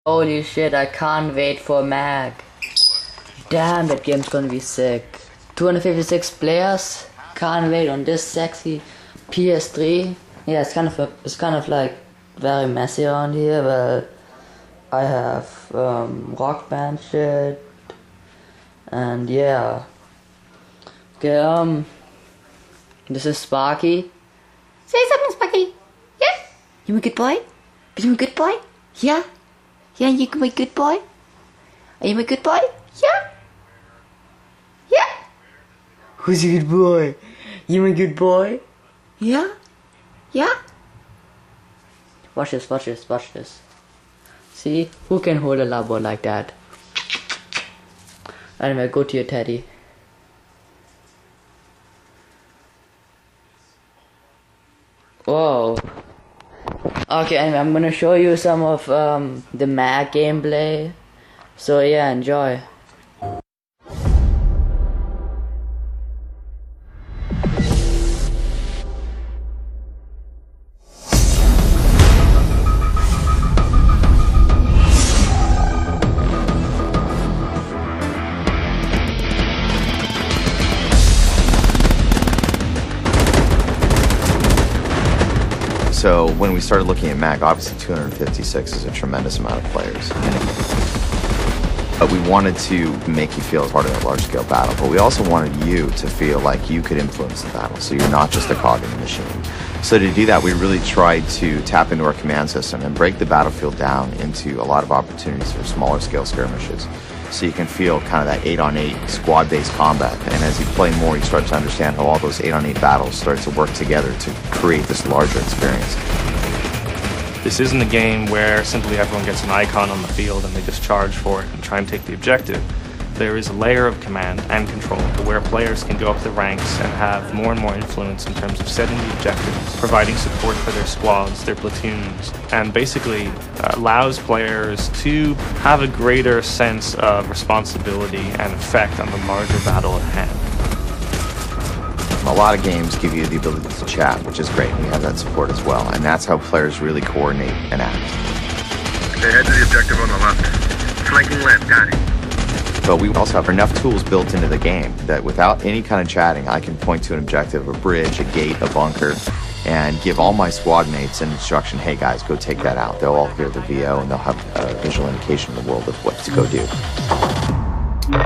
Holy shit, I can't wait for Mag. Damn, that game's gonna be sick. 256 players. Can't wait on this sexy PS3. Yeah, it's kind of like very messy around here, but I have rock band shit. And yeah. Okay, this is Sparky. Say something, Sparky. Yeah? You a good boy? Are you a good boy? Yeah? Yeah, you a good boy? Are you a good boy? Yeah? Yeah? Who's a good boy? You a good boy? Yeah? Yeah? Watch this, watch this, watch this. See? Who can hold a love boy like that? Anyway, go to your teddy. Whoa. Okay, anyway, I'm gonna show you some of the Mag gameplay. So yeah, enjoy. So when we started looking at Mag, obviously 256 is a tremendous amount of players. But we wanted to make you feel part of that large-scale battle, but we also wanted you to feel like you could influence the battle, so you're not just a cog in the machine. So to do that, we really tried to tap into our command system and break the battlefield down into a lot of opportunities for smaller-scale skirmishes, so you can feel kind of that 8-on-8 squad-based combat. And as you play more, you start to understand how all those 8-on-8 battles start to work together to create this larger experience. This isn't a game where simply everyone gets an icon on the field and they just charge for it and try and take the objective. There is a layer of command and control where players can go up the ranks and have more and more influence in terms of setting the objectives, providing support for their squads, their platoons, and basically allows players to have a greater sense of responsibility and effect on the larger battle at hand. A lot of games give you the ability to chat, which is great. We have that support as well, and that's how players really coordinate and act. Okay, head to the objective on the left. Flanking left, got it. But we also have enough tools built into the game that without any kind of chatting, I can point to an objective, a bridge, a gate, a bunker, and give all my squad mates an instruction, hey guys, go take that out. They'll all hear the VO and they'll have a visual indication of the world of what to go do.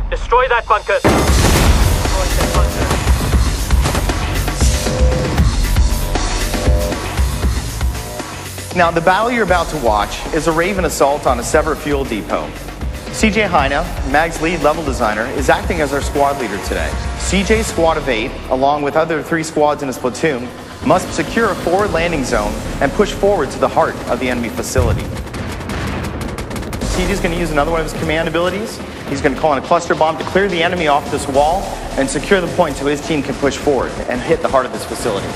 Destroy that bunker! Destroy that bunker. Now, the battle you're about to watch is a Raven assault on a Sever fuel depot. CJ Heine, Mag's lead level designer, is acting as our squad leader today. CJ's squad of 8, along with other 3 squads in his platoon, must secure a forward landing zone and push forward to the heart of the enemy facility. CJ's going to use another one of his command abilities. He's going to call in a cluster bomb to clear the enemy off this wall and secure the point so his team can push forward and hit the heart of this facility.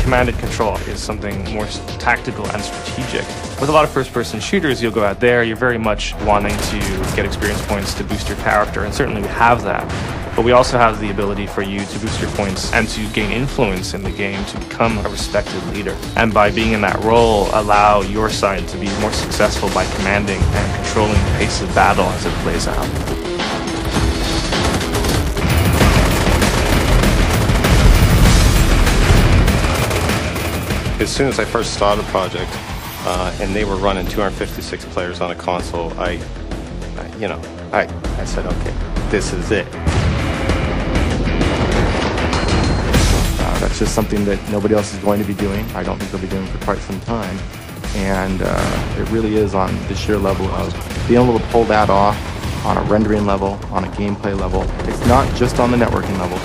Command and control is something more tactical and strategic. With a lot of first-person shooters, you'll go out there, you're very much wanting to get experience points to boost your character, and certainly we have that. But we also have the ability for you to boost your points and to gain influence in the game to become a respected leader. And by being in that role, allow your side to be more successful by commanding and controlling the pace of battle as it plays out. As soon as I first started the project, and they were running 256 players on a console, I said, okay, this is it. That's just something that nobody else is going to be doing. I don't think they'll be doing for quite some time. And it really is on the sheer level of being able to pull that off on a rendering level, on a gameplay level. It's not just on the networking level.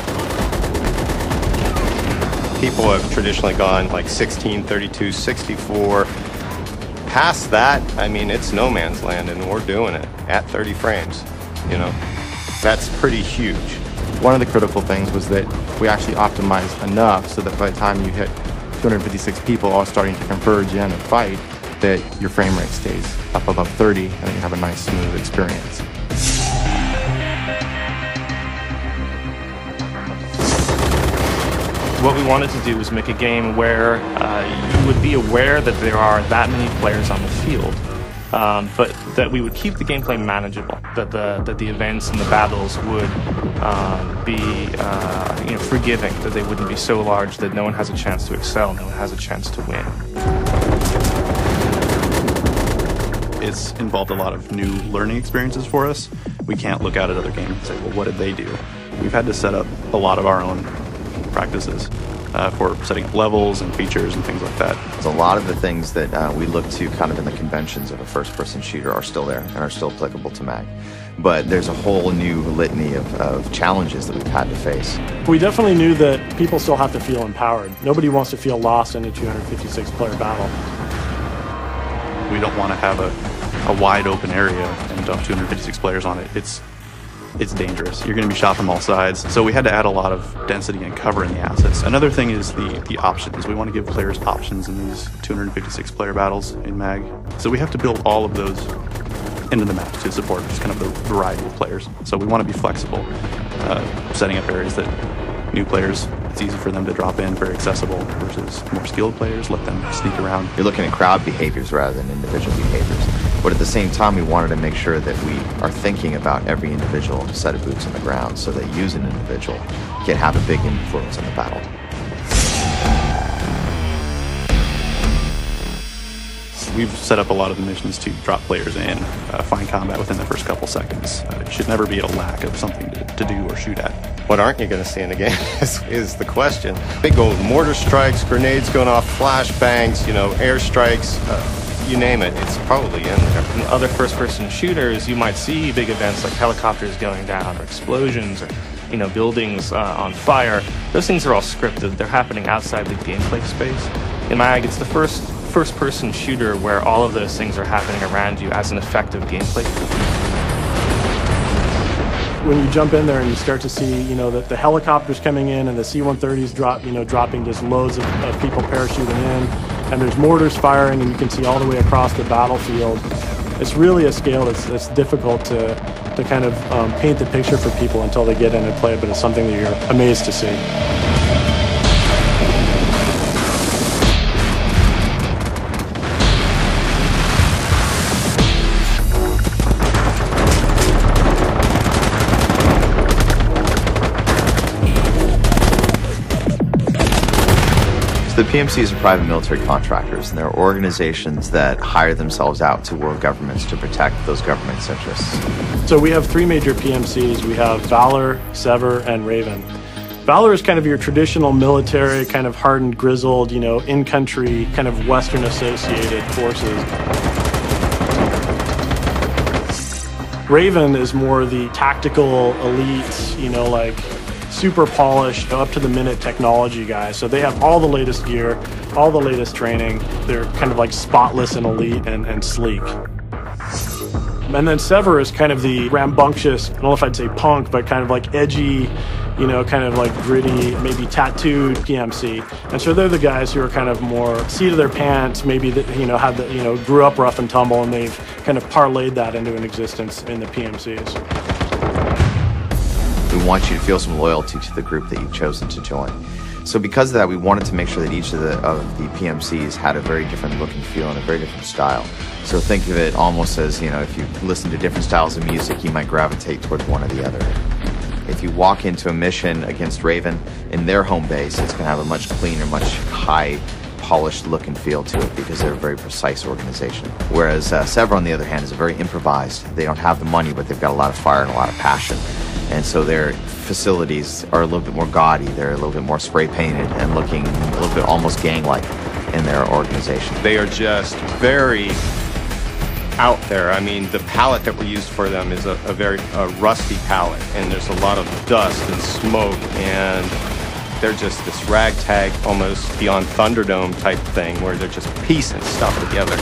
People have traditionally gone like 16, 32, 64. Past that, I mean, it's no man's land, and we're doing it at 30 frames. You know, that's pretty huge. One of the critical things was that we actually optimized enough so that by the time you hit 256 people all starting to converge in and fight, that your frame rate stays up above 30 and then you have a nice smooth experience. what we wanted to do was make a game where you would be aware that there are that many players on the field, but that we would keep the gameplay manageable, that the events and the battles would be forgiving, that they wouldn't be so large that no one has a chance to excel, no one has a chance to win. It's involved a lot of new learning experiences for us. We can't look out at other games and say, well, what did they do? We've had to set up a lot of our own practices for setting up levels and features and things like that. So a lot of the things that we look to kind of in the conventions of a first-person shooter are still there and are still applicable to MAG. But there's a whole new litany of challenges that we've had to face. We definitely knew that people still have to feel empowered. Nobody wants to feel lost in a 256-player battle. We don't want to have a wide open area and dump 256 players on it. It's dangerous. You're going to be shot from all sides. So we had to add a lot of density and cover in the assets. Another thing is the options. We want to give players options in these 256 player battles in MAG. So we have to build all of those into the map to support just kind of the variety of players. So we want to be flexible, setting up areas that new players, it's easy for them to drop in, very accessible, versus more skilled players, let them sneak around. You're looking at crowd behaviors rather than individual behaviors. But at the same time, we wanted to make sure that we are thinking about every individual set of boots on the ground so that you as an individual can have a big influence on the battle. We've set up a lot of the missions to drop players in, find combat within the first couple seconds. It should never be a lack of something to do or shoot at. What aren't you going to see in the game is the question. Big old mortar strikes, grenades going off, flashbangs, airstrikes, you name it, it's probably in there. In other first-person shooters, you might see big events like helicopters going down or explosions or buildings on fire. Those things are all scripted. They're happening outside the gameplay space. In MAG, it's the first-person shooter where all of those things are happening around you as an effective gameplay. When you jump in there and you start to see, that the helicopters coming in and the C-130s dropping just loads of people parachuting in, and there's mortars firing, and you can see all the way across the battlefield. It's really a scale that's difficult to kind of paint the picture for people until they get in and play, but it's something that you're amazed to see. The PMCs are private military contractors, and they're organizations that hire themselves out to world governments to protect those governments' interests. So we have three major PMCs. We have Valor, Sever, and Raven. Valor is kind of your traditional military, kind of hardened, grizzled, in-country, kind of Western-associated forces. Raven is more the tactical elite, like super polished, up-to-the-minute technology guys. So they have all the latest gear, all the latest training. They're kind of like spotless and elite and sleek. And then Sever is kind of the rambunctious, I don't know if I'd say punk, but kind of like edgy, kind of like gritty, maybe tattooed PMC. And so they're the guys who are kind of more seat of their pants, maybe that, grew up rough and tumble, and they've kind of parlayed that into an existence in the PMCs. We want you to feel some loyalty to the group that you've chosen to join. So because of that, we wanted to make sure that each of the PMCs had a very different look and feel and a very different style. So think of it almost as, if you listen to different styles of music, you might gravitate towards one or the other. If you walk into a mission against Raven in their home base, it's going to have a much cleaner, much high polished look and feel to it because they're a very precise organization. Whereas Sever, on the other hand, is very improvised. They don't have the money, but they've got a lot of fire and a lot of passion. And so their facilities are a little bit more gaudy. They're a little bit more spray painted and looking a little bit almost gang-like in their organization. They are just very out there. I mean, the palette that we used for them is a very rusty palette, and there's a lot of dust and smoke, and they're just this ragtag, almost beyond Thunderdome type thing where they're just piecing stuff together.